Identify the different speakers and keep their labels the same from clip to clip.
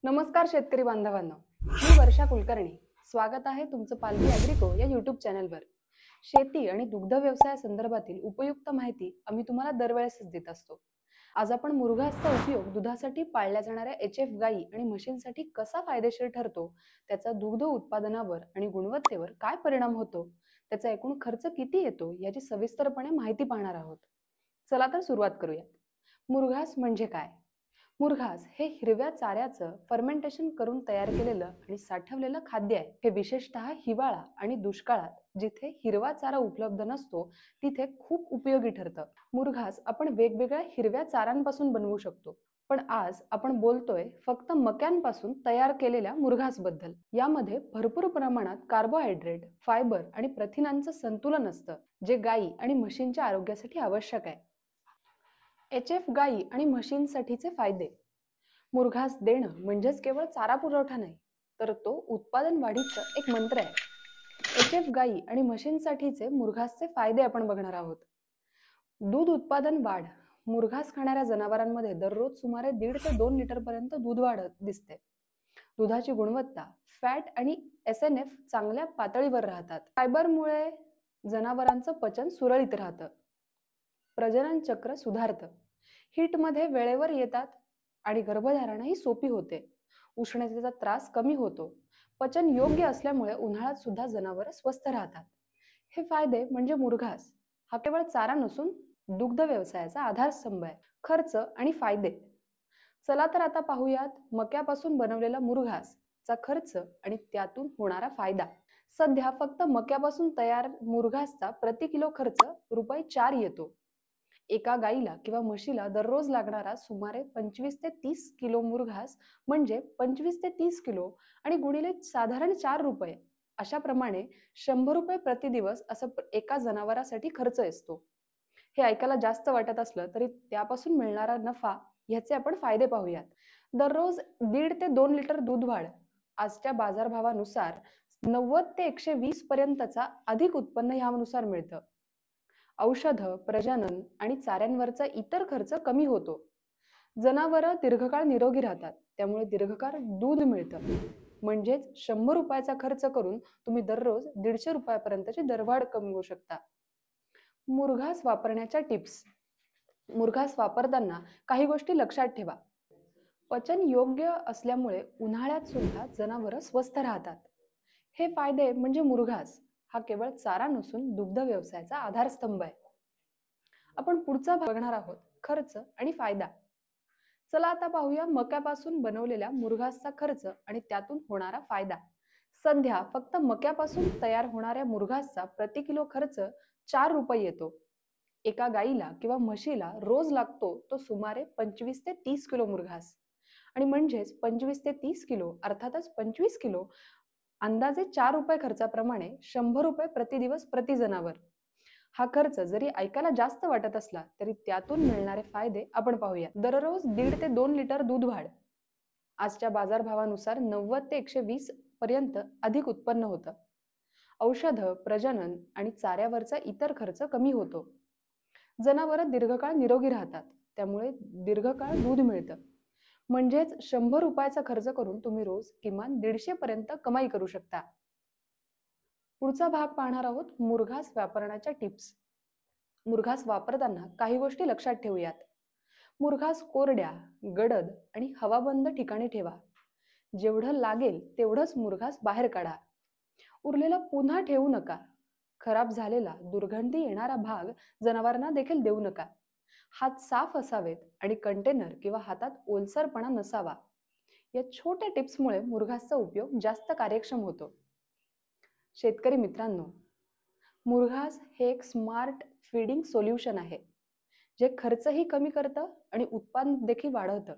Speaker 1: नमस्कार शेतकरी बांधवांनो, मी वर्षा कुलकर्णी. स्वागत आहे तुमचं पालवी ॲग्रिको या यूट्यूब चॅनलवर. शेती आणि दुग्ध व्यवसाया संदर्भातील उपयुक्त माहिती आम्ही तुम्हाला दरवेळेसच देत असतो. आज आपण मुरघासचा उपयोग दुधासाठी पाळल्या जाणाऱ्या HF गायी आणि म्हशींसाठी कसा फायदेशीर ठरतो, त्याचा दुग्ध उत्पादनावर आणि गुणवत्तेवर काय परिणाम होतो, त्याचा एकूण खर्च किती येतो याची सविस्तरपणे माहिती पाहणार आहोत. चला तर सुरुवात करूया. मुरघास म्हणजे काय? मुरघास हे हिरव्या चाऱ्याचं फर्मेंटेशन करून तयार केलेलं आणि साठवलेलं खाद्य आहे. हे विशेषतः हिवाळा आणि दुष्काळात जिथे हिरवा चारा उपलब्ध नसतो तिथे खूप उपयोगी ठरतं. मुरघास आपण वेगवेगळ्या हिरव्या चाऱ्यांपासून बनवू शकतो. पण आज आपण बोलतोय फक्त मक्यांपासून तयार केलेल्या मुरघासबद्दल. यामध्ये भरपूर प्रमाणात कार्बोहायड्रेट, फायबर आणि प्रथिनांचं संतुलन असतं, जे गायी आणि म्हशींच्या आरोग्यासाठी आवश्यक आहे. HF गायी आणि म्हशींसाठीचे फायदे. मुरघास देणं म्हणजेच केवळ चारा पुरवठा नाही, तर तो उत्पादन वाढीचं एक मंत्र आहे. HF गायी आणि म्हशींसाठीचे मुरघासचे फायदे आपण बघणार आहोत. दूध उत्पादन वाढ. मुरघास खाणाऱ्या जनावरांमध्ये दररोज सुमारे 1.5 ते 2 लिटर पर्यंत दूध वाढत दिसते. दुधाची गुणवत्ता, फॅट आणि SNF चांगल्या पातळीवर राहतात. फायबरमुळे जनावरांचं पचन सुरळीत राहतं. प्रजनन चक्र सुधारतं. हीटमध्ये वेळेवर येतात आणि गर्भधारणा ही सोपी होते. उष्णतेचा त्रास कमी होतो. पचन योग्य असल्यामुळे उन्हाळ्यात सुद्धा जनावरं स्वस्थ राहतात. हे फायदे म्हणजे मुरघास हा केवळ चारा नसून दुग्ध व्यवसायाचा आधारस्तंभ आहे. खर्च आणि फायदे. चला तर आता पाहूयात मक्यापासून बनवलेला मुरघासचा खर्च आणि त्यातून होणारा फायदा. सध्या फक्त मक्यापासून तयार मुरघासचा प्रति किलो खर्च ₹4 येतो. एका गाईला किंवा म्हशीला दररोज लागणारा सुमारे 25 ते 30 किलो मुरघास म्हणजे 25 ते 30 किलो आणि गुणिले साधारण ₹4 अशा प्रमाणे ₹100 प्रति दिवस असं एका जनावरासाठी खर्च असतो. हे ऐकायला जास्त वाटत असलं तरी त्यापासून मिळणारा नफा ह्याचे आपण फायदे पाहूयात. दररोज 1.5 ते 2 लिटर दूध वाढ. आजच्या बाजारभावानुसार 90 ते 120 पर्यंतचा अधिक उत्पन्न ह्यानुसार मिळतं. औषधं, प्रजनन आणि चाऱ्यांवरचा इतर खर्च कमी होतो. जनावरं दीर्घकाळ निरोगी राहतात, त्यामुळे दीर्घकाळ दूध मिळतं. म्हणजेच ₹100चा खर्च करून तुम्ही दररोज ₹150 पर्यंतची दरवाढ कमवू शकता. मुरघास वापरण्याच्या टिप्स. मुरघास वापरताना काही गोष्टी लक्षात ठेवा. पचन योग्य असल्यामुळे उन्हाळ्यात सुद्धा जनावरं स्वस्थ राहतात. हे फायदे म्हणजे मुरघास हा केवळ चारा नसून दुग्ध व्यवसायाचा आधारस्तंभ आहे. आपण पुढचा भाग बघणार आहोत, खर्च आणि फायदा. चला आता पाहूया मक्यापासून बनवलेल्या मुरघासचा खर्च आणि त्यातून होणारा फायदा. सध्या फक्त मक्यापासून तयार होणाऱ्या मुरघासचा प्रति किलो खर्च ₹4 येतो. एका गाईला किंवा म्हशीला रोज लागतो तो सुमारे 25 ते 30 किलो मुरघास आणि म्हणजेच 25 ते 30 किलो अर्थातच 25 किलो अंदाजे ₹4 खर्चाप्रमाणे ₹100 प्रति दिवस प्रति जनावर. हा खर्च जरी ऐकायला जास्त वाटत असला तरी त्यातून मिळणारे फायदे आपण पाहूया. दररोज 1.5 ते 2 लिटर दूध वाढ. आजच्या बाजारभावानुसार 90 ते 120 पर्यंत अधिक उत्पन्न होतं. औषधं, प्रजनन आणि चाऱ्यावरचा इतर खर्च कमी होतो. जनावरं दीर्घकाळ निरोगी राहतात, त्यामुळे दीर्घकाळ दूध मिळतं. म्हणजेच ₹100चा खर्च करून तुम्ही रोज किमान 150 पर्यंत कमाई करू शकता. पुढचा भाग पाहणार आहोत, मुरघास वापरण्याच्या टिप्स. मुरघास वापरताना काही गोष्टी लक्षात ठेवूयात. मुरघास कोरड्या, गडद आणि हवाबंद ठिकाणी ठेवा. जेवढं लागेल तेवढंच मुरघास बाहेर काढा. उरलेलं पुन्हा ठेवू नका. खराब झालेला, दुर्गंधी येणारा भाग जनावरांना देखील देऊ नका. हात साफ असावेत आणि कंटेनर किंवा हातात ओलसरपणा नसावा. या छोट्या टिप्समुळे मुरघासचा उपयोग जास्त कार्यक्षम होतो. शेतकरी मित्रांनो, मुरघास हे एक स्मार्ट फीडिंग सोल्युशन आहे, जे खर्चही कमी करतं आणि उत्पादन देखील वाढवतं.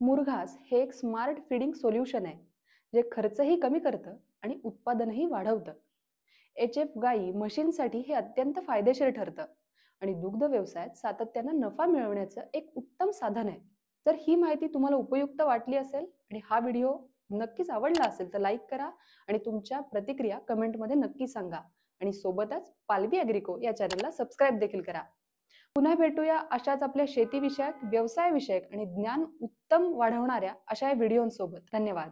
Speaker 1: मुरघास हे एक स्मार्ट फीडिंग सोल्युशन आहे, जे खर्चही कमी करतं आणि उत्पादनही वाढवतं. HF गायी म्हशींसाठी हे अत्यंत फायदेशीर ठरतं आणि दुग्ध व्यवसायात सातत्यानं नफा मिळवण्याचं एक उत्तम साधन आहे. जर ही माहिती तुम्हाला उपयुक्त वाटली असेल आणि हा व्हिडिओ नक्कीच आवडला असेल तर लाईक करा आणि तुमच्या प्रतिक्रिया कमेंटमध्ये नक्की सांगा आणि सोबतच पालवी ॲग्रिको या चॅनलला सबस्क्राईब देखील करा. पुन्हा भेटूया अशाच आपल्या शेतीविषयक, व्यवसायविषयक आणि ज्ञान उत्तम वाढवणाऱ्या अशा व्हिडिओंसोबत. धन्यवाद.